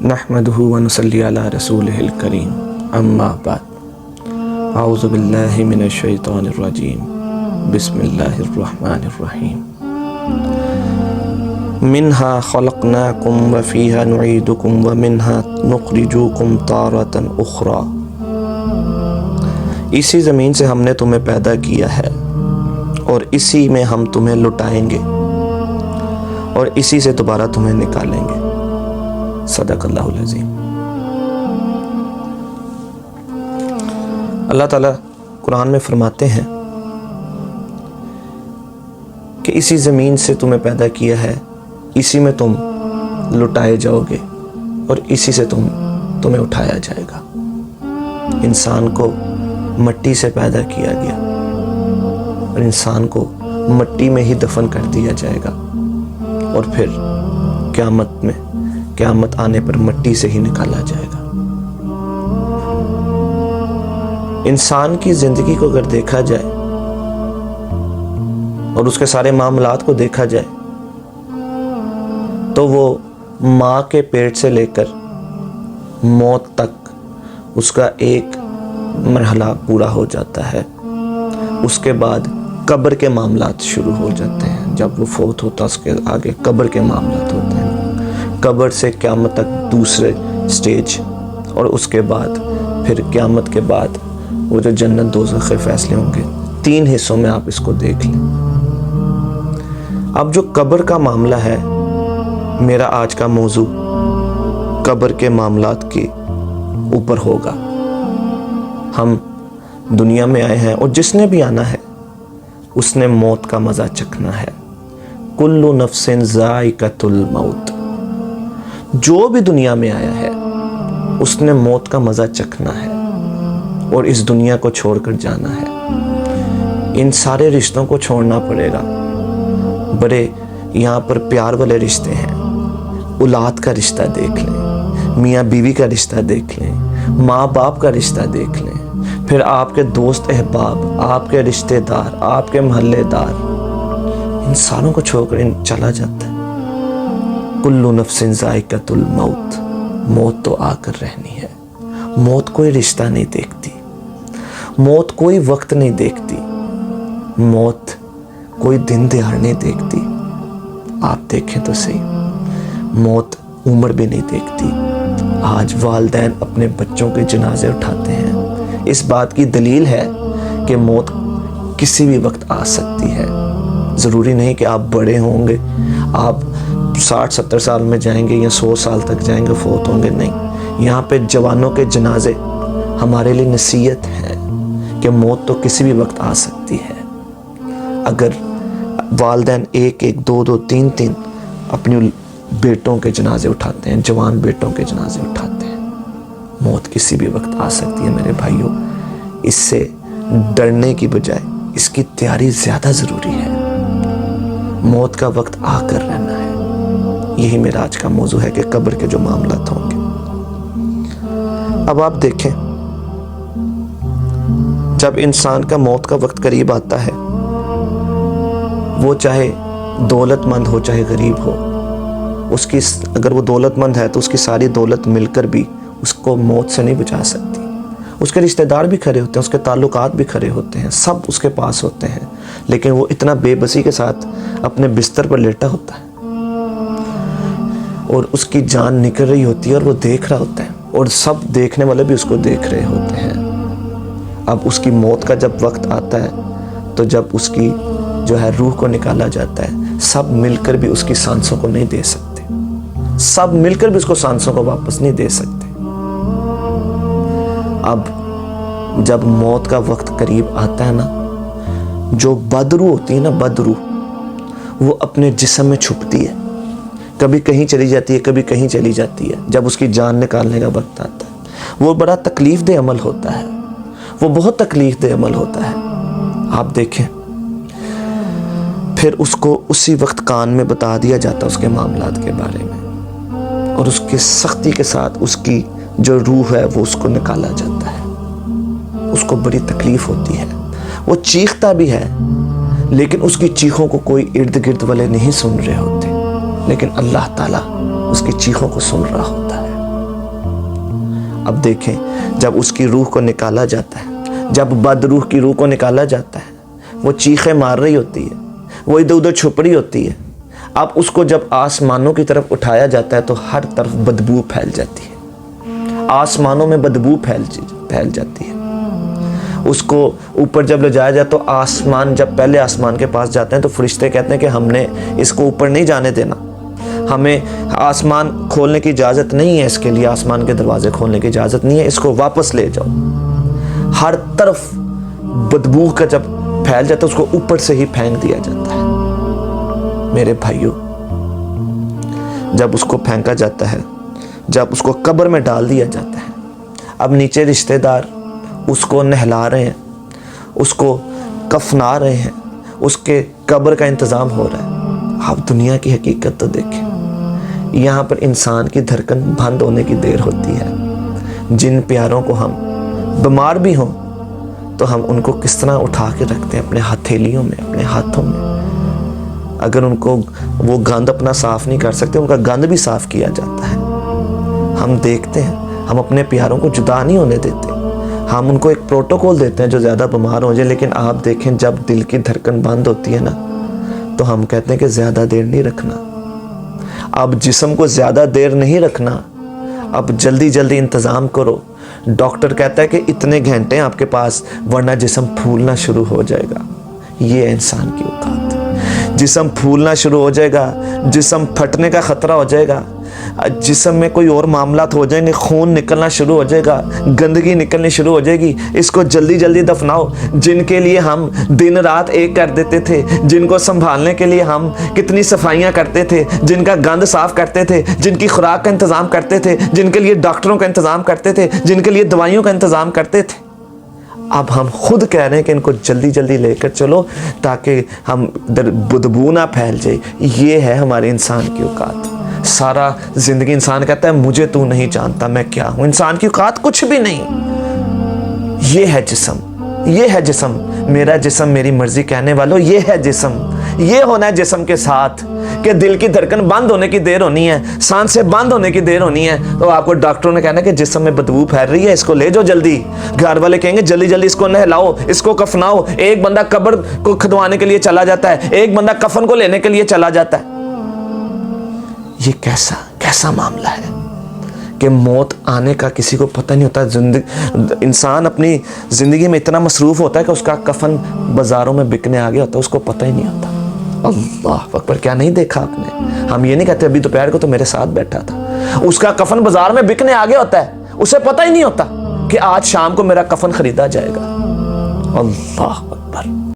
نحمدہ ونصلی علی رسولہ الکریم اما بعد اعوذ باللہ من الشیطان الرجیم بسم اللہ الرحمن الرحیم منہا خلقناکم وفیہا نعیدکم ومنہا نخرجوکم تارۃ اخری۔ اسی زمین سے ہم نے تمہیں پیدا کیا ہے اور اسی میں ہم تمہیں لٹائیں گے اور اسی سے دوبارہ تمہیں نکالیں گے۔ صدق اللہ العظیم۔ اللہ تعالیٰ قرآن میں فرماتے ہیں کہ اسی زمین سے تمہیں پیدا کیا ہے، اسی میں تم لٹائے جاؤ گے اور اسی سے تمہیں اٹھایا جائے گا۔ انسان کو مٹی سے پیدا کیا گیا اور انسان کو مٹی میں ہی دفن کر دیا جائے گا اور پھر قیامت آنے پر مٹی سے ہی نکالا جائے گا۔ انسان کی زندگی کو اگر دیکھا جائے اور اس کے سارے معاملات کو دیکھا جائے تو وہ ماں کے پیٹ سے لے کر موت تک اس کا ایک مرحلہ پورا ہو جاتا ہے۔ اس کے بعد قبر کے معاملات شروع ہو جاتے ہیں۔ جب وہ فوت ہوتا ہے اس کے آگے قبر کے معاملات ہوتے ہیں۔ قبر سے قیامت تک دوسرے سٹیج، اور اس کے بعد پھر قیامت کے بعد وہ جو جنت دوزخ کے فیصلے ہوں گے۔ 3 حصوں میں آپ اس کو دیکھ لیں۔ اب جو قبر کا معاملہ ہے، میرا آج کا موضوع قبر کے معاملات کے اوپر ہوگا۔ ہم دنیا میں آئے ہیں اور جس نے بھی آنا ہے اس نے موت کا مزہ چکھنا ہے۔ کل نفس ذائقۃ الموت۔ جو بھی دنیا میں آیا ہے اس نے موت کا مزہ چکھنا ہے اور اس دنیا کو چھوڑ کر جانا ہے۔ ان سارے رشتوں کو چھوڑنا پڑے گا۔ بڑے یہاں پر پیار والے رشتے ہیں، اولاد کا رشتہ دیکھ لیں، میاں بیوی کا رشتہ دیکھ لیں، ماں باپ کا رشتہ دیکھ لیں، پھر آپ کے دوست احباب، آپ کے رشتہ دار، آپ کے محلے دار، ان ساروں کو چھوڑ کر چلا جاتا ہے۔ کل نفس ذائقۃ الموت۔ موت تو آ کر رہنی ہے۔ موت کوئی رشتہ نہیں دیکھتی، موت کوئی وقت نہیں دیکھتی، موت کوئی دن دہاڑ نہیں دیکھتی۔ آپ دیکھیں تو صحیح، موت عمر بھی نہیں دیکھتی۔ آج والدین اپنے بچوں کے جنازے اٹھاتے ہیں، اس بات کی دلیل ہے کہ موت کسی بھی وقت آ سکتی ہے۔ ضروری نہیں کہ آپ بڑے ہوں گے، آپ 60-70 سال میں جائیں گے یا 100 سال تک جائیں گے فوت ہوں گے، نہیں۔ یہاں پہ جوانوں کے جنازے ہمارے لیے نصیحت ہے کہ موت تو کسی بھی وقت آ سکتی ہے۔ اگر والدین 1-1 2-2 3-3 اپنی بیٹوں کے جنازے اٹھاتے ہیں، جوان بیٹوں کے جنازے اٹھاتے ہیں، موت کسی بھی وقت آ سکتی ہے میرے بھائیوں۔ اس سے ڈرنے کی بجائے اس کی تیاری زیادہ ضروری ہے۔ موت کا وقت آ کر رہنا ہے۔ یہی میرا آج کا موضوع ہے کہ قبر کے جو معاملات ہوں گے۔ اب آپ دیکھیں، جب انسان کا موت کا وقت قریب آتا ہے، وہ چاہے دولت مند ہو چاہے غریب ہو، اگر وہ دولت مند ہے تو اس کی ساری دولت مل کر بھی اس کو موت سے نہیں بچا سکتی۔ اس کے رشتہ دار بھی کھڑے ہوتے ہیں، اس کے تعلقات بھی کھڑے ہوتے ہیں، سب اس کے پاس ہوتے ہیں، لیکن وہ اتنا بے بسی کے ساتھ اپنے بستر پر لیٹا ہوتا ہے اور اس کی جان نکل رہی ہوتی ہے اور وہ دیکھ رہا ہوتا ہے، اور سب دیکھنے والے بھی اس کو دیکھ رہے ہوتے ہیں۔ اب اس کی موت کا جب وقت آتا ہے تو جب اس کی جو ہے روح کو نکالا جاتا ہے، سب مل کر بھی اس کی سانسوں کو نہیں دے سکتے، سب مل کر بھی اس کو سانسوں کو واپس نہیں دے سکتے۔ اب جب موت کا وقت قریب آتا ہے نا، جو بدروح ہوتی ہے نا، بدروح، وہ اپنے جسم میں چھپتی ہے، کبھی کہیں چلی جاتی ہے، کبھی کہیں چلی جاتی ہے۔ جب اس کی جان نکالنے کا وقت آتا ہے، وہ بڑا تکلیف دہ عمل ہوتا ہے، وہ بہت تکلیف دہ عمل ہوتا ہے۔ آپ دیکھیں، پھر اس کو اسی وقت کان میں بتا دیا جاتا ہے اس کے معاملات کے بارے میں، اور اس کی سختی کے ساتھ اس کی جو روح ہے وہ اس کو نکالا جاتا ہے۔ اس کو بڑی تکلیف ہوتی ہے، وہ چیختا بھی ہے، لیکن اس کی چیخوں کو کوئی ارد گرد والے نہیں سن رہے ہوتے، لیکن اللہ تعالیٰ اس کی چیخوں کو سن رہا ہوتا ہے۔ اب دیکھیں جب اس کی روح کو نکالا جاتا ہے، جب بد روح کی روح کو نکالا جاتا ہے، وہ چیخیں مار رہی ہوتی ہے، وہ ادھر ادھر چھپ رہی ہوتی ہے، اب اس کو جب آسمانوں کی طرف اٹھایا جاتا ہے تو ہر طرف بدبو پھیل جاتی ہے، آسمانوں میں بدبو پھیل جاتی ہے۔ اس کو اوپر جب لے جایا جائے تو آسمان، جب پہلے آسمان کے پاس جاتے ہیں تو فرشتے کہتے ہیں کہ ہم نے اس کو اوپر نہیں جانے دینا، ہمیں آسمان کھولنے کی اجازت نہیں ہے، اس کے لیے آسمان کے دروازے کھولنے کی اجازت نہیں ہے، اس کو واپس لے جاؤ۔ ہر طرف بدبو کا جب پھیل جاتا ہے اس کو اوپر سے ہی پھینک دیا جاتا ہے۔ میرے بھائیوں، جب اس کو پھینکا جاتا ہے، جب اس کو قبر میں ڈال دیا جاتا ہے، اب نیچے رشتہ دار اس کو نہلا رہے ہیں، اس کو کفنا رہے ہیں، اس کے قبر کا انتظام ہو رہا ہے۔ آپ دنیا کی حقیقت تو دیکھیں، یہاں پر انسان کی دھڑکن بند ہونے کی دیر ہوتی ہے۔ جن پیاروں کو ہم بیمار بھی ہوں تو ہم ان کو کس طرح اٹھا کے رکھتے ہیں اپنے ہتھیلیوں میں، اپنے ہاتھوں میں۔ اگر ان کو وہ گند اپنا صاف نہیں کر سکتے، ان کا گند بھی صاف کیا جاتا ہے۔ ہم دیکھتے ہیں، ہم اپنے پیاروں کو جدا نہیں ہونے دیتے، ہم ان کو ایک پروٹوکول دیتے ہیں جو زیادہ بیمار ہو جائے، لیکن آپ دیکھیں جب دل کی دھڑکن بند ہوتی ہے نا تو ہم کہتے ہیں کہ زیادہ دیر نہیں رکھنا، اب جسم کو زیادہ دیر نہیں رکھنا، اب جلدی جلدی انتظام کرو۔ ڈاکٹر کہتا ہے کہ اتنے گھنٹے آپ کے پاس، ورنہ جسم پھولنا شروع ہو جائے گا۔ یہ ہے انسان کی اوقات، جسم پھولنا شروع ہو جائے گا، جسم پھٹنے کا خطرہ ہو جائے گا، جسم میں کوئی اور معاملات ہو جائیں گے، خون نکلنا شروع ہو جائے گا، گندگی نکلنی شروع ہو جائے گی۔ اس کو جلدی جلدی دفناؤ۔ جن کے لیے ہم دن رات ایک کر دیتے تھے، جن کو سنبھالنے کے لیے ہم کتنی صفائیاں کرتے تھے، جن کا گند صاف کرتے تھے، جن کی خوراک کا انتظام کرتے تھے، جن کے لیے ڈاکٹروں کا انتظام کرتے تھے، جن کے لیے دوائیوں کا انتظام کرتے تھے، اب ہم خود کہہ رہے ہیں کہ ان کو جلدی جلدی لے کر چلو تاکہ ہم بدبو نہ پھیل جائے۔ یہ ہے ہمارے انسان کی اوقات۔ سارا زندگی انسان کہتا ہے مجھے تو نہیں جانتا میں کیا ہوں۔ انسان کی اوقات کچھ بھی نہیں۔ یہ ہے جسم، یہ ہے جسم، میرا جسم میری مرضی کہنے والوں، یہ ہے جسم۔ یہ ہونا ہے جسم کے ساتھ کہ دل کی دھڑکن بند ہونے کی دیر ہونی ہے، سانس سے بند ہونے کی دیر ہونی ہے، تو آپ کو ڈاکٹروں نے کہنا کہ جسم میں بدبو پھیل رہی ہے، اس کو لے جاؤ جلدی۔ گھر والے کہیں گے جلدی جلدی اس کو نہلاؤ، اس کو کفناؤ۔ ایک بندہ قبر کو کھدوانے کے لیے چلا جاتا ہے، ایک بندہ کفن کو لینے کے لیے چلا جاتا ہے۔ یہ کیسا معاملہ ہے کہ موت آنے کا کسی کو پتہ نہیں ہوتا۔ انسان اپنی زندگی میں اتنا مصروف ہوتا ہے کہ اس کا کفن بازاروں میں بکنے آ گیا ہوتا ہے، اس کو پتہ ہی نہیں ہوتا۔ اللہ اکبر، کیا نہیں دیکھا آپ نے؟ ہم یہ نہیں کہتے ابھی دوپہر کو تو میرے ساتھ بیٹھا تھا، اس کا کفن بازار میں بکنے آ گیا ہوتا ہے، اسے پتہ ہی نہیں ہوتا کہ آج شام کو میرا کفن خریدا جائے گا۔ اللہ اکبر۔